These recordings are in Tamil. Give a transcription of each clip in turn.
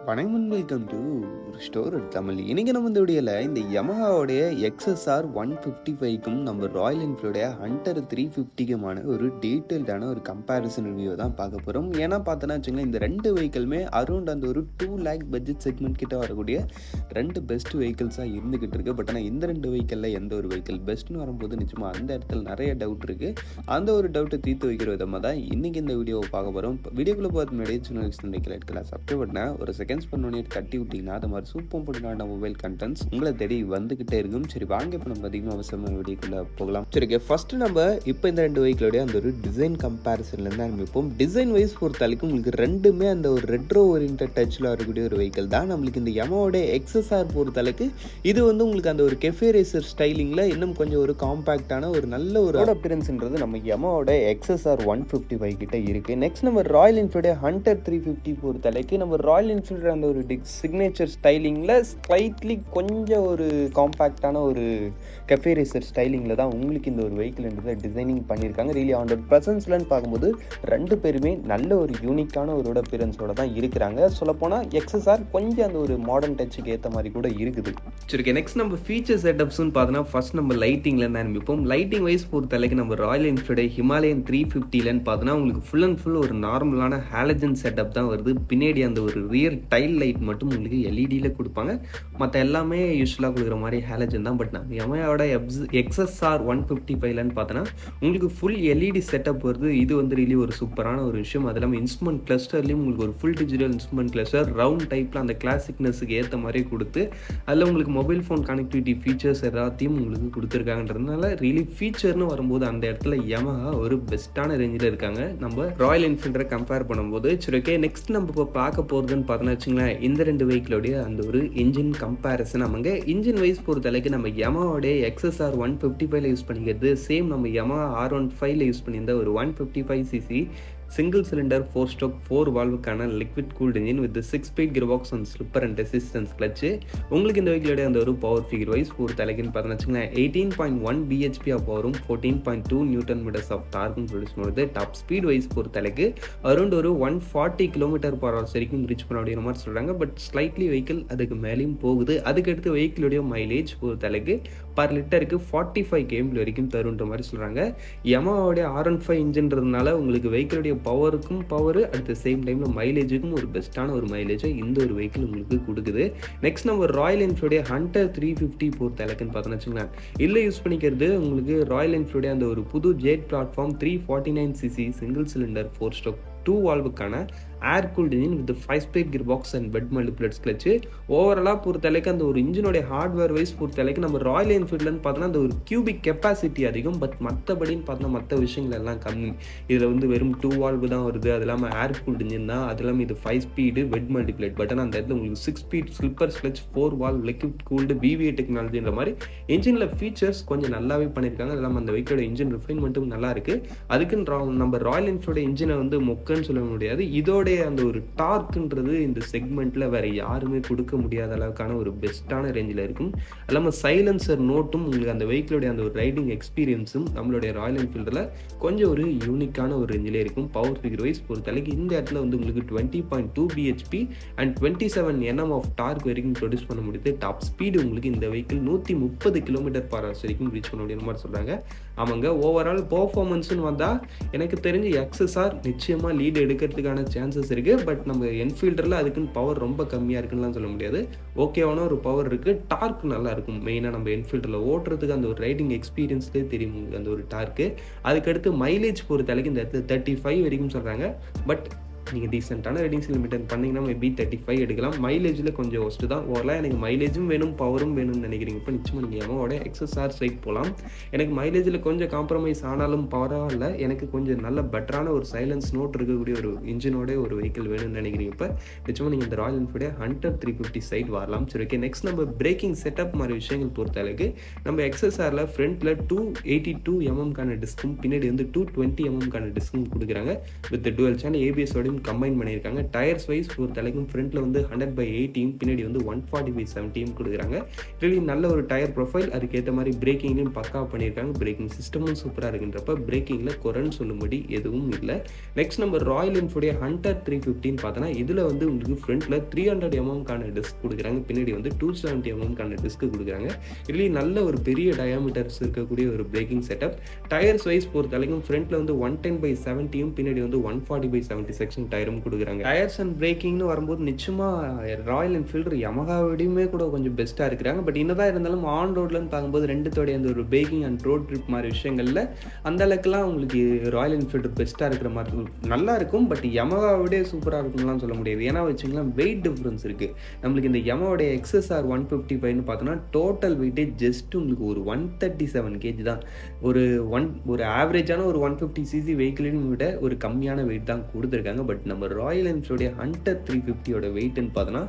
வணக்கம் வெல்கம் டு ஸ்டோர் தமிழ். இன்னைக்கு நம்ம இந்த வீடியோவில் இந்த யமஹாவுடைய XSR 155க்கும் நம்ம ராயல் என்ஃபீல்டுடைய ஹண்டர் 350க்குமான ஒரு டீட்டெயில்டான ஒரு கம்பேரிசன் ரிவ்யூ தான் பார்க்க போகிறோம். ஏன்னா பார்த்தோன்னா வச்சுங்களேன், இந்த ரெண்டு வெஹிக்கிளுமே அரௌண்ட் அந்த ஒரு 2 lakh பட்ஜெட் செக்மெண்ட் கிட்ட வரக்கூடிய ரெண்டு பெஸ்ட் வெஹிக்கிள்ஸாக இருந்துகிட்டு இருக்கு. பட் ஆனால் இந்த ரெண்டு வெஹிக்கிளில் எந்த ஒரு வெஹிக்கிள் பெஸ்ட்னு வரும்போது நிச்சயமாக அந்த இடத்துல நிறைய டவுட் இருக்குது. அந்த ஒரு டவுட்டை தீர்த்து வைக்கிற விதமாக தான் இன்றைக்கி இந்த வீடியோவை பார்க்க போகிறோம். வீடியோக்குள்ளே பார்த்து முன்னாடியே சின்ன வயசுல வைக்கலாம் சப்ஸ்கிரைப் பண்ண ஒரு செகண்ட்ஸ் பண்ணி கட்டி விட்டீங்கன்னா அது மாதிரி சூப்பர் போட்டுக்கான மொபைல் கண்டென்ட்ஸ் உங்களை தேடி வந்துகிட்டே இருக்கும். சரி வாங்க இப்போ நம்ம அதிகமாக அவசரமாக வீடியோக்குள்ள போகலாம். சரி ஃபர்ஸ்ட் நம்ம இப்போ இந்த ரெண்டு வெஹிக்கிளோடைய அந்த ஒரு டிசைன் கம்பேரிசன்லேருந்து ஆரம்பிப்போம். டிசைன் வைஸ் பொறுத்தளவுக்கு உங்களுக்கு ரெண்டுமே அந்த ஒரு ரெட்ரோ ஓரியன்ட் டச்சில் வரக்கூடிய ஒரு வெஹிக்கிள் தான். நம்மளுக்கு இந்த யமாவோட XSR பொறுத்தளவுக்கு இது வந்து உங்களுக்கு அந்த ஒரு கெஃபே ரேசர் ஸ்டைலிங்கில் இன்னும் கொஞ்சம் ஒரு காம்பேக்டான ஒரு நல்ல ஒரு அப்பியரன்ஸ்ன்றது நம்ம யமாவோட XSR 155 கிட்ட இருக்கு. நெக்ஸ்ட் நம்ம ராயல் என்ஃபீல்டு ஹண்டர் 350 பொறுத்தளவுக்கு நம்ம ராயல் என்ஃபீல்டு அந்த ஒரு சிக்னேச்சர் ஸ்டைலிங்கில் ஸ்லைட்லி கொஞ்சம் ஒரு காம்பேக்டான ஒரு கெஃபே ரேசர் ஸ்டைலிங்கில் தான் உங்களுக்கு இந்த ஒரு வெஹிக்கிள்ன்றதை டிசைனிங் பண்ணியிருக்காங்க. ரியலி ஆன் ப்ரெசன்ஸ்லன்னு பார்க்கும்போது ரெண்டு பேருமே நல்ல ஒரு யூனிக்கான ஒரு அப்பியரன்ஸோட தான் இருக்கிறாங்க. சொல்லப்போனால் XSR கொஞ்சம் அந்த ஒரு மாடர்ன் டச்சுக்கு ஏற்ற மாதிரி கூட இருக்குது. சரி நெக்ஸ்ட் நம்ம ஃபீச்சர் செட்டப்ஸ்ன்னு பார்த்தோன்னா ஃபர்ஸ்ட் நம்ம லைட்டிங்ல இருந்து ஆரம்பிப்போம். லைட்டிங் வைஸ் பொறுத்தளவுக்கு நம்ம ராயல் என்ஃபீல்டு ஹிமாலயன் 350லன்னு பார்த்தோன்னா உங்களுக்கு ஃபுல் அண்ட் ஃபுல் ஒரு நார்மலான ஹாலஜன் செட்டப் தான் வருது. பின்னாடி அந்த ஒரு ரியர் டைல் லைட் மட்டும் உங்களுக்கு எல்இடியில் கொடுப்பாங்க. மற்ற எல்லாமே யூஸ்வலாக கொடுக்குற மாதிரி ஹாலஜன் தான். பட் நம்ம யமஹாவோட XSR 155லன்னு பார்த்தோன்னா உங்களுக்கு ஃபுல் எல்இடி செட்டப் வருது. இது வந்து ரியலி ஒரு சூப்பரான ஒரு விஷயம். அது இல்லாமல் இன்ஸ்ட்ருமெண்ட் கிளஸ்டர்லேயும் உங்களுக்கு ஒரு full digital instrument cluster round டைப்பில் அந்த கிளாசிக்னஸுக்கு ஏற்ற மாதிரி கொடுத்து அதில் உங்களுக்கு மொபைல் ஃபோன் கனெக்டிவிட்டி ஃபீச்சர்ஸ் எல்லாத்தையும் உங்களுக்கு கொடுத்துருக்காங்கன்றதுனால ரியலி ஃபீச்சர்னு வரும்போது அந்த இடத்துல யமஹா ஒரு பெஸ்ட்டான ரேஞ்சில் இருக்காங்க நம்ம ராயல் என்ஃபீல்டரை கம்பேர் பண்ணும்போது. சரி ஓகே நெக்ஸ்ட் நம்ம இப்போ பார்க்க போகிறதுன்னு பார்த்தோன்னா வச்சுங்களேன், இந்த ரெண்டு வெஹிக்கிளோடைய அந்த ஒரு இன்ஜின் கம்பேரிசன். நமக்கு இன்ஜின் வைஸ் பொறுத்தளவுக்கு நம்ம யமஹாவோடைய XSR 155ல யூஸ் பண்ணிக்கிறது சேம் நம்ம Yamaha R15ல யூஸ் பண்ணியிருந்த ஒரு 155cc சிங்கிள் சிலிண்டர் 4-stroke 4 வால்வுக்கான liquid cooled engine with 6-speed gear and slipper and resistance clutch. உங்களுக்கு இந்த வெஹிக்கிளோட அந்த ஒரு பவர் ஃபிகர் வைஸ் பொறுத்தளவுக்குன்னு பார்த்தோன்னு வச்சுங்களேன் 18.1 bhp ஆஃப் பவரும் 14.2 நியூட்டன் மீட்டர்ஸ் ஆஃப் டார்க்கும் ப்ரொடியூஸ் பண்ணுறது. டாப் ஸ்பீட் வைஸ் பொறுத்தளவுக்கு அரௌண்ட் ஒரு 140 km/h வரைக்கும் ரீச் பண்ண அப்படிங்கிற மாதிரி சொல்கிறாங்க. பட் ஸ்லைட்லி வெஹிக்கிள் அதுக்கு மேலேயும் போகுது. அதுக்கடுத்து வெஹிக்கிளோடைய மைலேஜ் பொறுத்தளவுக்கு பர் லிட்டருக்கு 45 km வரைக்கும் தருன்ற மாதிரி சொல்கிறாங்க. யமஹாவோடைய R15 இன்ஜின்றதுனால உங்களுக்கு வெஹிக்கிளுடைய பவருக்கும் பவர் அட் த சேம் டைமில் மைலேஜுக்கும் ஒரு பெஸ்ட்டான ஒரு மைலேஜை இந்த ஒரு வெஹிக்கிள் உங்களுக்கு கொடுக்குது. நெக்ஸ்ட் நம்ம ராயல் என்ஃபீல்டு ஹண்டர் 350 பொறுத்த அளவுக்குன்னு பார்த்தோன்னு வச்சுங்களேன், இல்லை யூஸ் பண்ணிக்கிறது உங்களுக்கு ராயல் என்ஃபீல்டு அந்த ஒரு புது jet platform 349cc single cylinder 4-stroke 2 வால்வுக்கான air cooled engine with 5-speed gearbox and wet multiplates clutch. ஓவராலாக பொறுத்தளவுக்கு அந்த ஒரு இன்ஜினோடைய ஹார்ட்வேர் வைஸ் பொறுத்தளவுக்கு நம்ம ராயல் என்ஃபீல்டுன்னு பார்த்தோன்னா அந்த ஒரு கியூபிக் கெப்பாசிட்டி அதிகம். பட் மற்றபடின்னு பார்த்தோன்னா மற்ற விஷயங்கள் எல்லாம் கம்மி. இதில் வந்து வெறும் 2 வால்வு தான் வருது. அது இல்லாமல் ஏர் கூல்ட் இன்ஜின் தான். அது இல்லாமல் இது 5-speed பெட் மல்டிப்ளெட். பட் ஆனால் அந்த இடத்துல உங்களுக்கு 6-speed slipper clutch 4 valve liquid cooled VVA டெக்னாலஜின்ற மாதிரி இன்ஜினில் ஃபீச்சர்ஸ் கொஞ்சம் நல்லாவே பண்ணியிருக்காங்க. அது இல்லாமல் அந்த வெஹிக்கிளோட இன்ஜின் ரிஃபைன்மெண்ட்டும் நல்லா இருக்குது. அதுக்குன்னு நம்ம ராயல் என்ஃபீல்டு இன்ஜினை வந்து மொக்கன்னு சொல்ல முடியாது. இதோட அந்த ஒரு டார்க்ன்றது இந்த செக்மெண்ட்ல வேற யாருமே கொடுக்க முடியாத அளவுக்கான ஒரு பெஸ்ட்டான ரேஞ்சில் இருக்கும். இல்லாமல் சைலன்சர் நோட்டும் உங்களுக்கு அந்த வெஹிக்கிளோடைய அந்த ஒரு ரைடிங் எக்ஸ்பீரியன்ஸும் நம்மளுடைய ராயல் என்ஃபீல்டில் கொஞ்சம் ஒரு யூனிக்கான ஒரு ரேஞ்சிலே இருக்கும். பவர் ஃபிகர் வைஸ் பொறுத்தளவுக்கு இந்த இடத்துல வந்து உங்களுக்கு 20.2 bhp and 27 Nm of torque வரைக்கும் ப்ரொடியூஸ் பண்ண முடியுது. டாப் ஸ்பீடு உங்களுக்கு இந்த வெஹிக்கிள் 130 km/h வரைக்கும் ரீச் பண்ண முடியுற மாதிரி சொல்கிறாங்க. ஆமாங்க, ஓவரால் பர்ஃபார்மன்ஸ்னு வந்தால் எனக்கு தெரிஞ்சு XSR நிச்சயமாக லீடு எடுக்கிறதுக்கான சான்சஸ் இருக்குது. பட் நம்ம என்ஃபீல்டரில் அதுக்குன்னு பவர் ரொம்ப கம்மியாக இருக்குன்னு சொல்ல முடியாது. ஓகேவான ஒரு பவர் இருக்குது. டார்க் நல்லா இருக்கும். மெயினாக நம்ம என்ஃபீல்டரில் ஓட்டுறதுக்கு அந்த ஒரு ரைடிங் எக்ஸ்பீரியன்ஸ்லேயே தெரியும் அந்த ஒரு டார்க்கு. அதுக்கடுத்து மைலேஜ் பொறுத்தளவுக்கு இந்த இடத்துல 35 வரைக்கும் சொல்கிறாங்க. பட் நீங்கள் டீசெண்டான ரைடிங் லிமிட் பண்ணிங்கன்னா மேபி 35 எடுக்கலாம். மைலேஜில் கொஞ்சம் ஒஸ்ட்டு தான். ஓவரலாக எனக்கு மைலேஜும் வேணும் பவரும் வேணும்னு நினைக்கிறீங்க இப்போ நிச்சயமாக நீங்கள் யமஹாவோட XSR சைட் போகலாம். எனக்கு மைலேஜில் கொஞ்சம் காம்ப்ரமைஸ் ஆனாலும் பரவாயில்ல, எனக்கு கொஞ்சம் நல்ல பெட்டரான ஒரு சைலன்ஸ் நோட் இருக்கக்கூடிய ஒரு இன்ஜினோட ஒரு வெஹிக்கிள் வேணும்னு நினைக்கிறீங்க இப்போ நிச்சயமாக நீங்கள் இந்த ராயல் என்ஃபீல்டு ஹண்டர் 350 சைட் வரலாம். சரி ஓகே நெக்ஸ்ட் நம்ம பிரேக்கிங் செட்டப் மாதிரி விஷயங்கள் பொறுத்த அளவுக்கு நம்ம XSRல ஃப்ரண்ட்டில் 282 mm டிஸ்கும் பின்னாடி வந்து 220 mm டிஸ்கும் கொடுக்குறாங்க. வித் டுவல் சேனல் ABS ஓடையும் உங்களுக்கு கம்பைன் பண்ணியிருக்காங்க. டயர்ஸ் வைஸ் பொறுத்தளவுக்கும் ஃப்ரண்ட்டில் வந்து 100/80யும் பின்னாடி வந்து 140/70யும் கொடுக்குறாங்க. ரியலி நல்ல ஒரு டயர் ப்ரொஃபைல், அதுக்கேற்ற மாதிரி பிரேக்கிங்லையும் பக்காவாக பண்ணியிருக்காங்க. பிரேக்கிங் சிஸ்டமும் சூப்பராக இருக்குன்றப்ப பிரேக்கிங்கில் குறைன்னு சொல்லும்படி எதுவும் இல்லை. நெக்ஸ்ட் நம்ம ராயல் என்ஃபீல்டுடைய ஹண்டர் 350ன்னு பார்த்தோன்னா இதில் வந்து உங்களுக்கு ஃப்ரண்ட்டில் 300 mm டிஸ்க் கொடுக்குறாங்க, பின்னாடி வந்து 270 mm டிஸ்க் கொடுக்குறாங்க. ரியலி நல்ல ஒரு பெரிய டயாமீட்டர்ஸ் இருக்கக்கூடிய ஒரு பிரேக்கிங் செட்டப். டயர்ஸ் வைஸ் பொறுத்த வரைக்கும் ஃப்ரண்ட்ல வந்து 110/70யும் பின்னாடி வந்து 140/70 செக்ஷன் டயரும் கொடுக்குறாங்க. டயர்ஸ் அண்ட் பிரேக்கிங்னு வரும்போது நிச்சயமா ராயல் என்ஃபீல்டு யமஹாவோடையுமே கூட கொஞ்சம் பெஸ்ட்டாக இருக்கிறாங்க. பட் என்னதான் இருந்தாலும் ஆன் ரோட்லன்னு பார்க்கும்போது ரெண்டுத்தோடைய அந்த ஒரு பிரேக்கிங் அண்ட் ரோட் ட்ரிப் மாதிரி விஷயங்களில் அந்த அளவுக்குலாம் உங்களுக்கு ராயல் என்ஃபீல்டு பெஸ்ட்டாக இருக்கிற மாதிரி நல்லா இருக்கும். பட் யமஹாவோடய சூப்பராக இருக்கும்லாம் சொல்ல முடியாது. ஏன்னா வச்சுக்கலாம் வெயிட் டிஃப்ரென்ஸ் இருக்குது. நம்மளுக்கு இந்த யமஹாவோடைய XSR 155ன்னு பார்த்தோன்னா டோட்டல் வெயிட்டே ஜஸ்ட் உங்களுக்கு ஒரு 137 kg தான். ஒரு ஆவரேஜான ஒரு 150cc வெஹிக்கிளையும் விட ஒரு கம்மியான வெயிட் தான் கொடுத்துருக்காங்க. பட் நம்ம ராயல் என்ஃபீல்டுடைய ஹண்டர் 350யோட வெயிட்னு பார்த்தோன்னா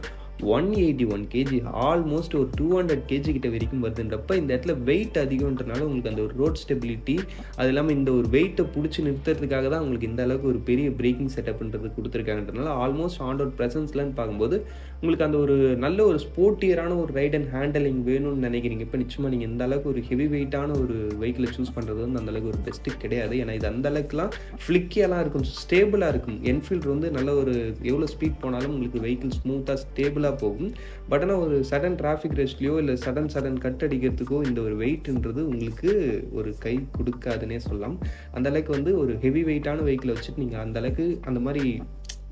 181 kg, ஆல்மோஸ்ட் ஒரு 200 kg கிட்ட வரைக்கும் வருதுன்றப்ப இந்த இடத்துல வெயிட் அதிகம்ன்றனால உங்களுக்கு அந்த ஒரு ரோட் ஸ்டெபிலிட்டி, அது இல்லாமல் இந்த ஒரு வெயிட்டை பிடிச்சி நிறுத்துறதுக்காக தான் உங்களுக்கு இந்த அளவுக்கு ஒரு பெரிய பிரேக்கிங் செட்டப்ன்றது கொடுத்துருக்காங்கன்றனால ஆல்மோஸ்ட் ஆன் ரோட் ப்ரெசன்ஸ்லன்னு பார்க்கும்போது உங்களுக்கு அந்த ஒரு நல்ல ஒரு ஸ்போர்ட்டியரான ஒரு ரைட் அண்ட் ஹேண்டலிங் வேணும்னு நினைக்கிறீங்க. இப்போ நிச்சயமாக நீங்கள் இந்த அளவுக்கு ஒரு ஹெவி வெயிட்டான ஒரு வெஹிக்கிளை சூஸ் பண்ணுறது வந்து அந்த அளவுக்கு ஒரு பெஸ்ட்டு கிடையாது. ஏன்னா இது அந்த அளவுக்குலாம் ஃப்ளிக்கியெல்லாம் இருக்கும், ஸ்டேபிளாக இருக்கும். என்ஃபீல்டு வந்து நல்ல ஒரு எவ்வளோ ஸ்பீட் போனாலும் உங்களுக்கு வெஹிக்கிள் ஸ்மூத்தாக ஸ்டேபிளாக போகும். பட் ஆனால் ஒரு சடன் டிராஃபிக் ரெஸ்ட்லையோ இல்லை சடன் கட் அடிக்கிறதுக்கோ இந்த ஒரு வெயிட்ன்றது உங்களுக்கு ஒரு கை கொடுக்காதுன்னே சொல்லலாம். அந்த அளவுக்கு வந்து ஒரு ஹெவி வெயிட்டான வெஹிக்கிளை வச்சுட்டு நீங்கள் அந்த அளவுக்கு அந்த மாதிரி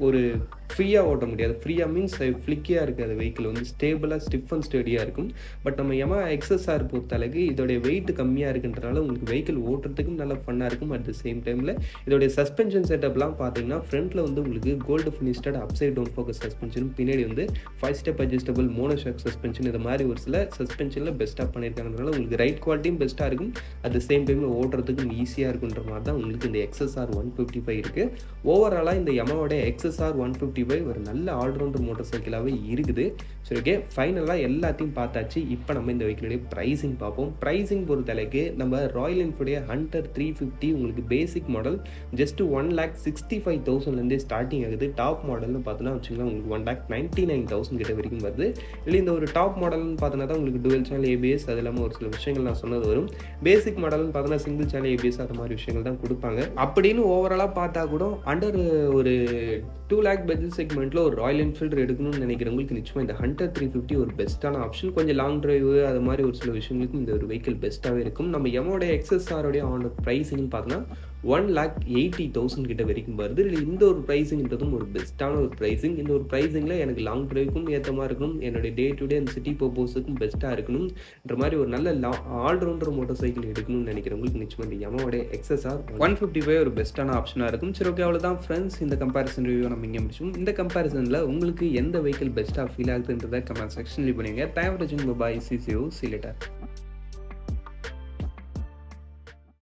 ஒரு ஃப்ரீயாக ஓட்ட முடியாது. ஃப்ரீயாக மீன்ஸ் ஃப்ளிக்கியாக இருக்காது, வெஹிக்கிள் வந்து ஸ்டேபிளாக ஸ்டிஃப் அண்ட் ஸ்டடியாக இருக்கும். பட் நம்ம Yamaha XSR பொறுத்த அளவுக்கு இதோடைய வெயிட் கம்மியாக இருக்குன்றனால உங்களுக்கு வெஹிக்கிள் ஓட்டுறதுக்கும் நல்லா ஃபன்னாக இருக்கும். அட் த சேம் டைமில் இதோடைய சஸ்பென்ஷன் செட்டப்லாம் பார்த்தீங்கன்னா ஃப்ரண்ட்டில் வந்து உங்களுக்கு கோல்டு ஃபினிஷ்டட் அப்சைட் டவுன் ஃபோக்கஸ் சஸ்பென்ஷனும் பின்னாடி வந்து 5 ஸ்டெப் அட்ஜஸ்டபிள் மோனோஷாக் சஸ்பென்ஷன், இது மாதிரி ஒரு சில சஸ்பென்ஷனில் பெஸ்ட்டாக பண்ணியிருக்காங்கன்றனால உங்களுக்கு ரைட் குவாலிட்டியும் பெஸ்ட்டாக இருக்கும். அட் த சேம் டைமில் ஓட்டுறதுக்கும் ஈஸியாக இருக்குன்ற மாதிரி தான் உங்களுக்கு இந்த XSR 155 இருக்குது. ஓவராலாக இந்த Yamahaவோட XSR 155 ஒரு நல்ல ஆல்ரவுண்டர் மோட்டார் சைக்கிளாகவே இருக்குது. சரி, ஓகே, ஃபைனலாக எல்லாத்தையும் பார்த்தாச்சு. இப்போ நம்ம இந்த வெஹிக்கிளுடைய ப்ரைஸிங் பார்ப்போம். ப்ரைஸிங் பொறுத்தளவுக்கு நம்ம ராயல் என்ஃபீல்டுடைய ஹண்டர் 350 உங்களுக்கு பேசிக் மாடல் ஜஸ்ட் 1,65,000லேருந்தே ஸ்டார்டிங் ஆகுது. டாப் மாடல்னு பார்த்தோன்னா வச்சுக்கலாம் உங்களுக்கு 1,99,000 கிட்ட வரைக்கும் வருது. இல்லை இந்த ஒரு டாப் மாடல்னு பார்த்தோன்னா தான் உங்களுக்கு டுவெல் சேனல் ABS, அது இல்லாமல் ஒரு சில விஷயங்கள் நான் சொன்னது வரும். பேசிக் மாடல்னு பார்த்தோன்னா சிங்கிள் சேனல் ABS அது மாதிரி விஷயங்கள் தான் கொடுப்பாங்க. அப்படின்னு ஓவராலாக பார்த்தா கூட அண்டர் ஒரு 2 lakh பட்ஜெட் செக்மெண்ட்டில் ஒரு ராயல் என்ஃபீல்டு எடுக்கணும்னு நினைக்கிறவங்களுக்கு நிச்சயமாக இந்த ஹண்டர் 350 ஒரு பெஸ்ட்டான ஆப்ஷன். கொஞ்சம் லாங் டிரைவு அது மாதிரி ஒரு சில விஷயங்களுக்கும் இந்த ஒரு வெஹிக்கிள் பெஸ்ட்டாகவே இருக்கும். நம்ம Yamaha XSR ஆன் ப்ரைஸிங்னு பார்த்தோன்னா 1,80,000 கிட்ட வரைக்கும் வருது. இல்லை இந்த ஒரு ப்ரைஸிங்ன்றதும் ஒரு பெஸ்ட்டான ஒரு ப்ரைஸிங். இந்த ஒரு ப்ரைஸிங்கில் எனக்கு லாங் டிரைவுக்கும் ஏற்றமாக இருக்கணும், என்னுடைய டே டு டே அந்த சிட்டி பர்பஸுக்கும் பெஸ்ட்டாக இருக்கணும்ன்ற மாதிரி ஒரு நல்ல ஆல்ரவுண்டர் மோட்டார் சைக்கிள் எடுக்கணும்னு நினைக்கிறவங்களுக்கு நிச்சயமாக இந்த Yamaha XSR 155 ஒரு பெஸ்ட்டான ஆப்ஷனாக இருக்கும். சரி, ஓகே, அவ்வளோதான் ஃப்ரெண்ட்ஸ், இந்த கம்பேரிசன் ரிவ்யூ நம்ம இங்கே முடிச்சோம். இந்த கம்பேரிசனில் உங்களுக்கு எந்த வெஹிக்கிள் பெஸ்ட்டாக ஃபீல் ஆகுதுன்றதை கமெண்ட் செக்ஷன்லேயே பண்ணுங்க. தேங்க்யூ ஃபார் வாட்சிங். Bye, see you later.